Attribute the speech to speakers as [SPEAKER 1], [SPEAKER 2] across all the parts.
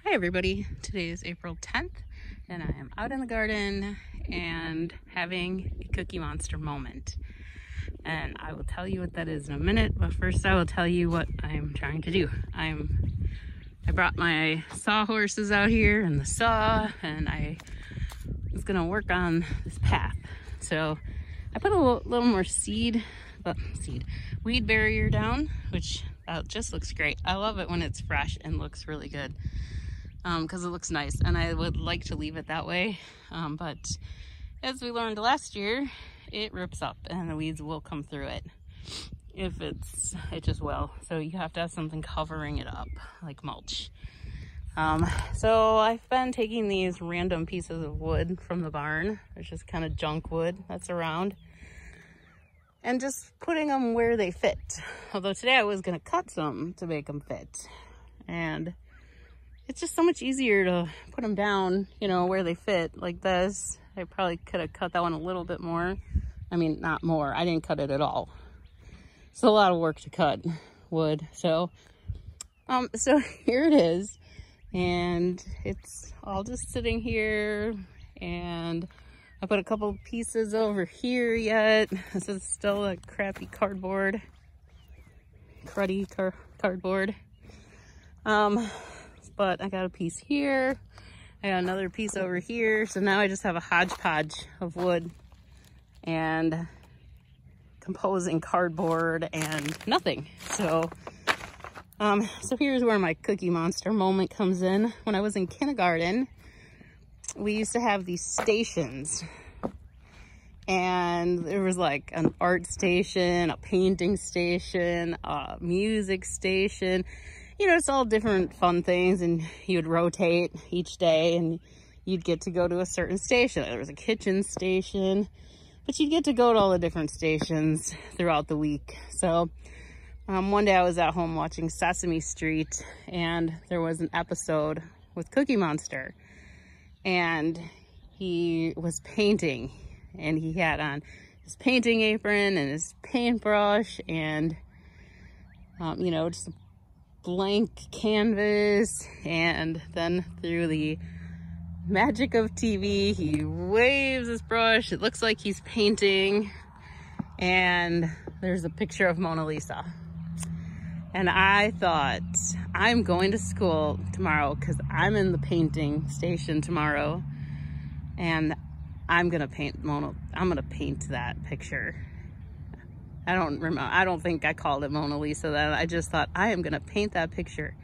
[SPEAKER 1] Hi everybody, today is April 10th and I am out in the garden and having a Cookie Monster moment. And I will tell you what that is in a minute, but first I will tell you what I'm trying to do. I brought my sawhorses out here and the saw, and I was gonna work on this path. So I put a little more weed barrier down, which just looks great. I love it when it's fresh and looks really good. Because it looks nice, and I would like to leave it that way, but as we learned last year, it rips up and the weeds will come through it. It just will. So you have to have something covering it up, like mulch. So I've been taking these random pieces of wood from the barn. There's just kind of junk wood that's around, and just putting them where they fit. Although today I was gonna cut some to make them fit, and it's just so much easier to put them down, you know, where they fit like this. I probably could have cut that one a little bit more. I mean, not more. I didn't cut it at all. It's a lot of work to cut wood. So here it is. And it's all just sitting here. And I put a couple pieces over here yet. This is still a crappy cardboard. Cruddy cardboard. But I got a piece here, I got another piece over here, so now I just have a hodgepodge of wood and composing cardboard and nothing. So here's where my Cookie Monster moment comes in. When I was in kindergarten, we used to have these stations, and there was like an art station, a painting station, a music station. You know, it's all different fun things, and you would rotate each day and you'd get to go to a certain station. There was a kitchen station, but you'd get to go to all the different stations throughout the week. So one day I was at home watching Sesame Street, and there was an episode with Cookie Monster, and he was painting, and he had on his painting apron and his paintbrush and you know, just a blank canvas, and then through the magic of TV, he waves his brush. It looks like he's painting, and there's a picture of Mona Lisa. And I thought, I'm going to school tomorrow because I'm in the painting station tomorrow, and I'm gonna paint that picture. I don't remember. I don't think I called it Mona Lisa then. I just thought, I am gonna paint that picture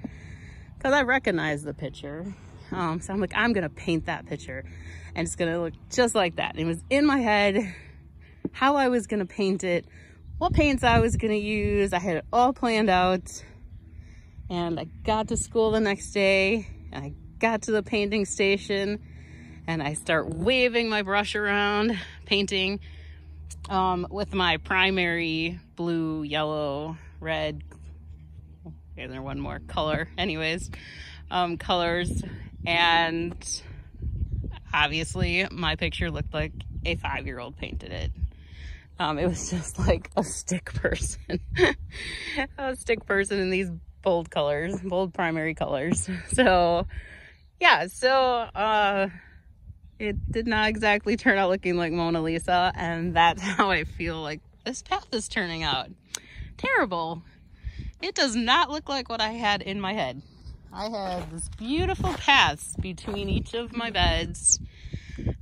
[SPEAKER 1] because I recognize the picture. So I'm like, I'm gonna paint that picture, and it's gonna look just like that. And it was in my head how I was gonna paint it, what paints I was gonna use. I had it all planned out, and I got to school the next day, and I got to the painting station, and I start waving my brush around, painting. With my primary blue, yellow, red, okay, there's one more color, anyways, colors, and obviously my picture looked like a 5-year-old painted it. It was just like a stick person, a stick person in these bold colors, bold primary colors. So yeah, it did not exactly turn out looking like Mona Lisa, and that's how I feel like this path is turning out. Terrible. It does not look like what I had in my head. I had this beautiful path between each of my beds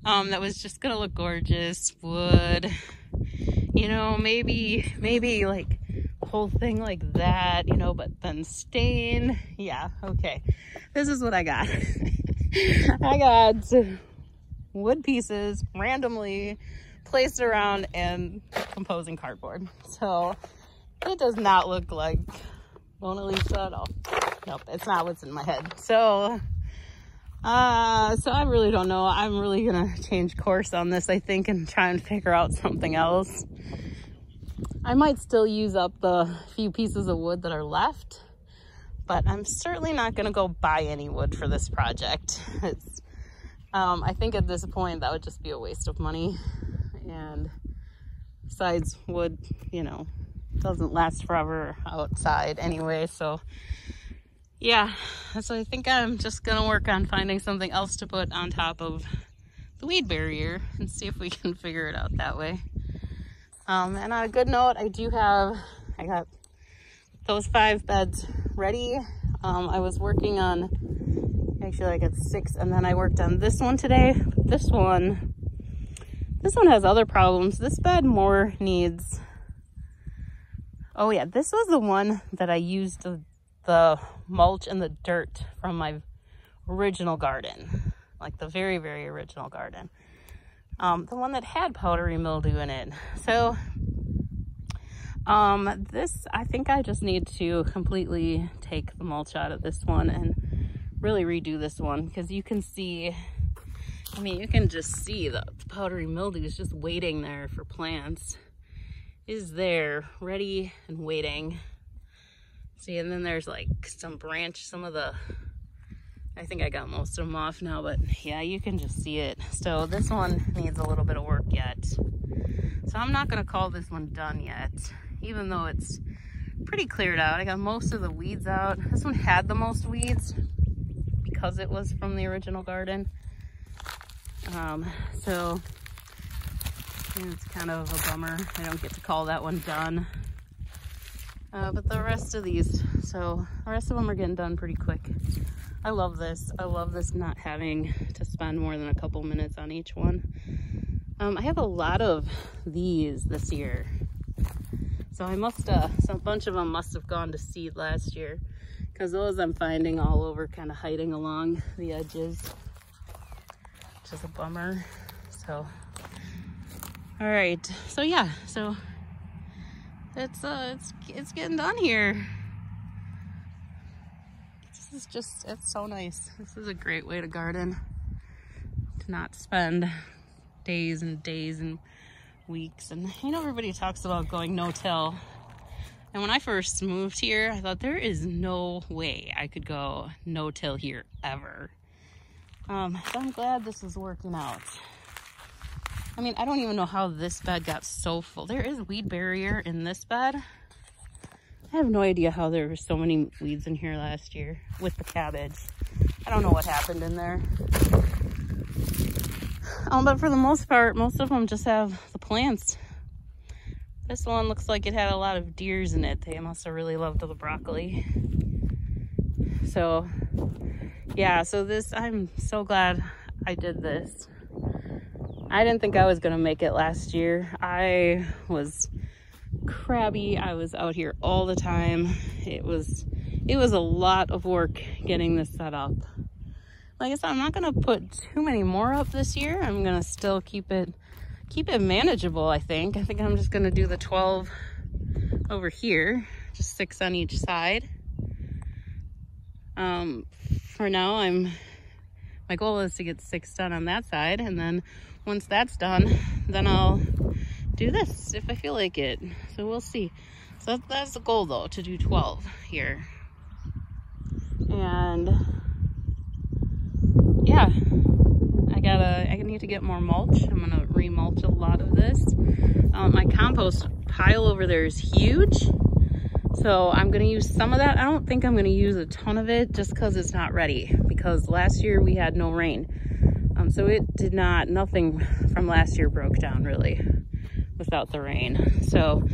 [SPEAKER 1] that was just gonna look gorgeous. Wood, you know, maybe like a whole thing like that, you know, but then stain. Yeah, okay. This is what I got. I got wood pieces randomly placed around and composing cardboard. So it does not look like Mona Lisa at all. Nope, it's not what's in my head. So I really don't know. I'm really gonna change course on this, I think, and try and figure out something else. I might still use up the few pieces of wood that are left, but I'm certainly not gonna go buy any wood for this project. I think at this point that would just be a waste of money, and besides, wood, you know, doesn't last forever outside anyway. So yeah, so I think I'm just gonna work on finding something else to put on top of the weed barrier and see if we can figure it out that way. And on a good note, I got those 5 beds ready. I was working on, actually I got 6, and then I worked on this one today. This one has other problems. This bed more needs, oh yeah, this was the one that I used the mulch and the dirt from my original garden, like the very, very original garden. The one that had powdery mildew in it. So this, I think I just need to completely take the mulch out of this one and really redo this one, because you can see, I mean, you can just see the powdery mildew is just waiting there for plants. It is there, ready and waiting. See, and then there's like some of the, I think I got most of them off now, but yeah, you can just see it. So this one needs a little bit of work yet. So I'm not gonna call this one done yet, even though it's pretty cleared out. I got most of the weeds out. This one had the most weeds because it was from the original garden. So it's kind of a bummer. I don't get to call that one done. But the rest of these, so the rest of them are getting done pretty quick. I love this. I love this not having to spend more than a couple minutes on each one. I have a lot of these this year. So I must, a bunch of them must have gone to seed last year, because those I'm finding all over, kind of hiding along the edges, which is a bummer. So, all right. So yeah, so it's getting done here. This is just, it's so nice. This is a great way to garden, to not spend days and days and weeks. And you know, everybody talks about going no-till. And when I first moved here, I thought there is no way I could go no-till here ever. So I'm glad this is working out. I mean, I don't even know how this bed got so full. There is weed barrier in this bed. I have no idea how there were so many weeds in here last year with the cabbage. I don't know what happened in there. But for the most part, most of them just have the plants. This one looks like it had a lot of deers in it. They must have really loved the broccoli. So yeah, so this, I'm so glad I did this. I didn't think I was gonna make it last year. I was crabby. I was out here all the time. It was a lot of work getting this set up. Like I said, I'm not gonna put too many more up this year. I'm gonna still keep it manageable. I think I'm just gonna do the 12 over here, just 6 on each side. For now, my goal is to get 6 done on that side, and then once that's done, then I'll do this if I feel like it. So we'll see. So that's the goal, though, to do 12 here. And yeah, I need to get more mulch. I'm gonna remulch a lot of this. My compost pile over there is huge, so I'm gonna use some of that. I don't think I'm gonna use a ton of it, just because it's not ready, because last year we had no rain. So it did not, nothing from last year broke down really without the rain. So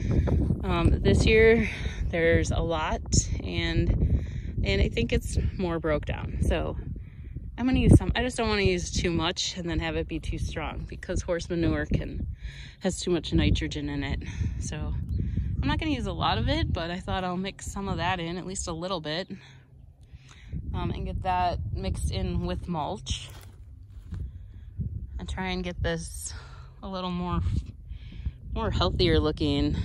[SPEAKER 1] this year there's a lot, and I think it's more broke down. So I'm gonna use some. I just don't want to use too much and then have it be too strong, because horse manure has too much nitrogen in it. So I'm not gonna use a lot of it, but I thought I'll mix some of that in, at least a little bit, and get that mixed in with mulch, and try and get this a little more healthier looking.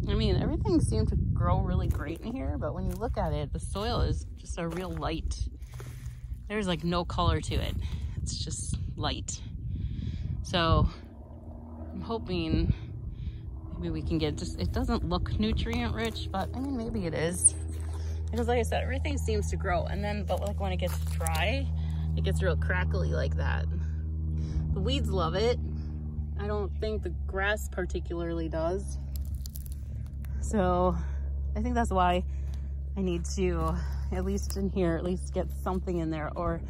[SPEAKER 1] I mean, everything seemed to grow really great in here, but when you look at it, the soil is just a real light. There's like no color to it. It's just light. So I'm hoping maybe we can get just, it doesn't look nutrient rich, but I mean, maybe it is. Because like I said, everything seems to grow. And then, but like when it gets dry, it gets real crackly like that. The weeds love it. I don't think the grass particularly does. So I think that's why I need to, at least in here, at least get something in there. Or,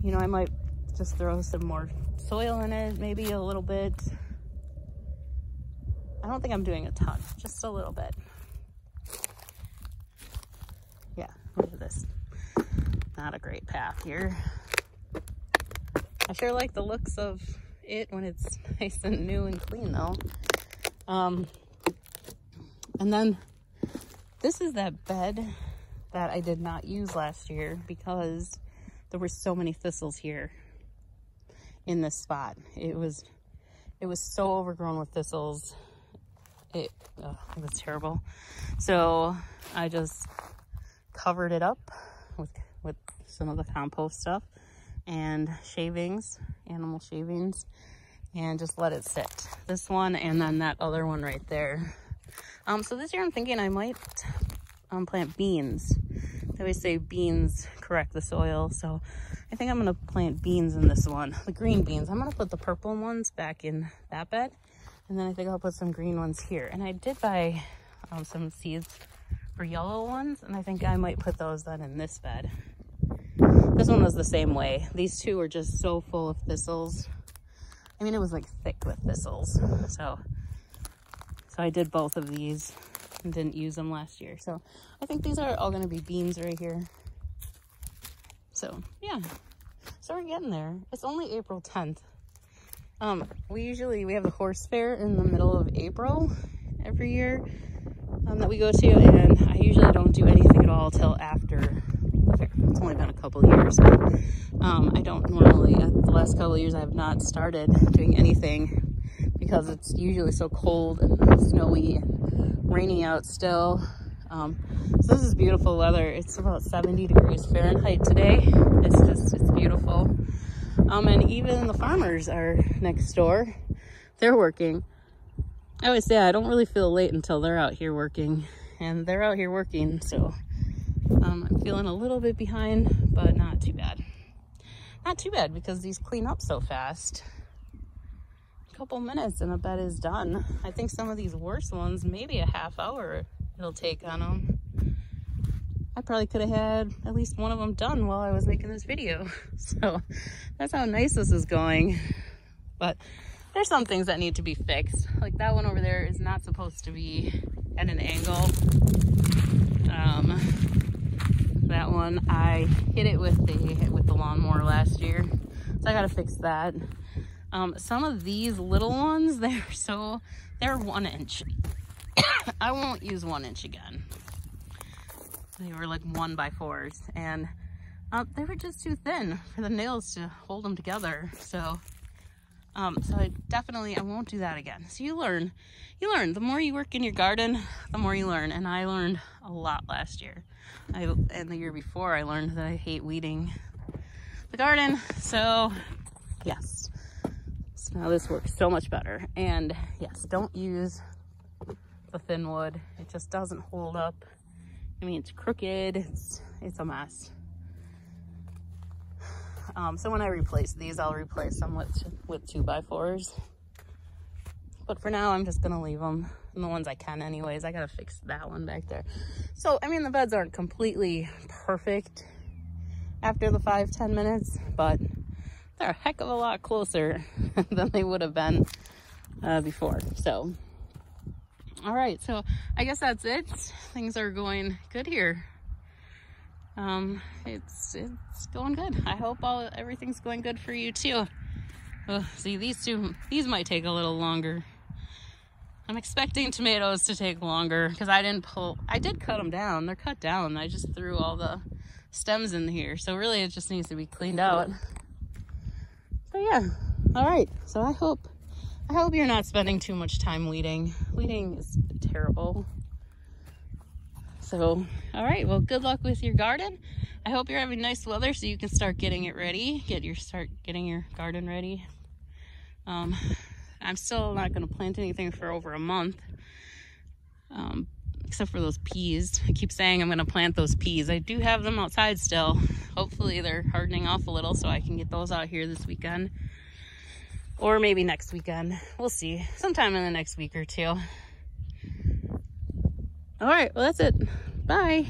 [SPEAKER 1] you know, I might just throw some more soil in it, maybe a little bit. I don't think I'm doing a ton, just a little bit. Yeah, look at this. Not a great path here. I sure like the looks of it when it's nice and new and clean though. And then this is that bed that I did not use last year because there were so many thistles here in this spot. It was so overgrown with thistles. It was terrible. So I just covered it up with some of the compost stuff and shavings, animal shavings, and just let it sit. This one and then that other one right there. So this year I'm thinking I might plant beans. They always say beans correct the soil, so I think I'm gonna plant beans in this one. The green beans. I'm gonna put the purple ones back in that bed, and then I think I'll put some green ones here. And I did buy some seeds for yellow ones, and I think I might put those then in this bed. This one was the same way. These two were just so full of thistles. I mean, it was like thick with thistles. So I did both of these and didn't use them last year. So I think these are all gonna be beans right here. So yeah, so we're getting there. It's only April 10th. We have the horse fair in the middle of April every year that we go to, and I usually don't do anything at all till after the fair. It's only been a couple years, but I don't normally, the last couple of years I have not started doing anything because it's usually so cold and snowy and rainy out still. So this is beautiful weather. It's about 70 degrees Fahrenheit today. It's beautiful. And even the farmers are next door. They're working. I always say I don't really feel late until they're out here working, and they're out here working. So I'm feeling a little bit behind, but not too bad. Not too bad because these clean up so fast. A couple minutes and the bed is done. I think some of these worse ones, maybe a half hour it'll take on them. I probably could have had at least one of them done while I was making this video. So that's how nice this is going. But there's some things that need to be fixed. Like that one over there is not supposed to be at an angle. That one, I hit it with the lawnmower last year. So I gotta fix that. Some of these little ones, they're 1 inch. I won't use 1 inch again. They were like 1x4s, and they were just too thin for the nails to hold them together. So I won't do that again. So you learn. The more you work in your garden, the more you learn. And I learned a lot last year. And the year before, I learned that I hate weeding the garden. So yes, so now this works so much better. And yes, don't use the thin wood. It just doesn't hold up. I mean, it's crooked. It's a mess. So when I replace these, I'll replace them with 2x4s. But for now, I'm just gonna leave them, and the ones I can anyways. I gotta fix that one back there. So, I mean, the beds aren't completely perfect after the 5-10 minutes, but they're a heck of a lot closer than they would have been before. So, all right, so I guess that's it. Things are going good here. It's going good. I hope everything's going good for you too. See, these might take a little longer. I'm expecting tomatoes to take longer because I did cut them down. They're cut down. I just threw all the stems in here. So really it just needs to be cleaned out. So yeah, all right. So I hope you're not spending too much time weeding. Weeding is terrible. So, all right, well, good luck with your garden. I hope you're having nice weather so you can start getting it ready. Start getting your garden ready. I'm still not gonna plant anything for over a month, except for those peas. I keep saying I'm gonna plant those peas. I do have them outside still. Hopefully they're hardening off a little so I can get those out here this weekend. Or maybe next weekend. We'll see. Sometime in the next week or two. All right, well, that's it. Bye.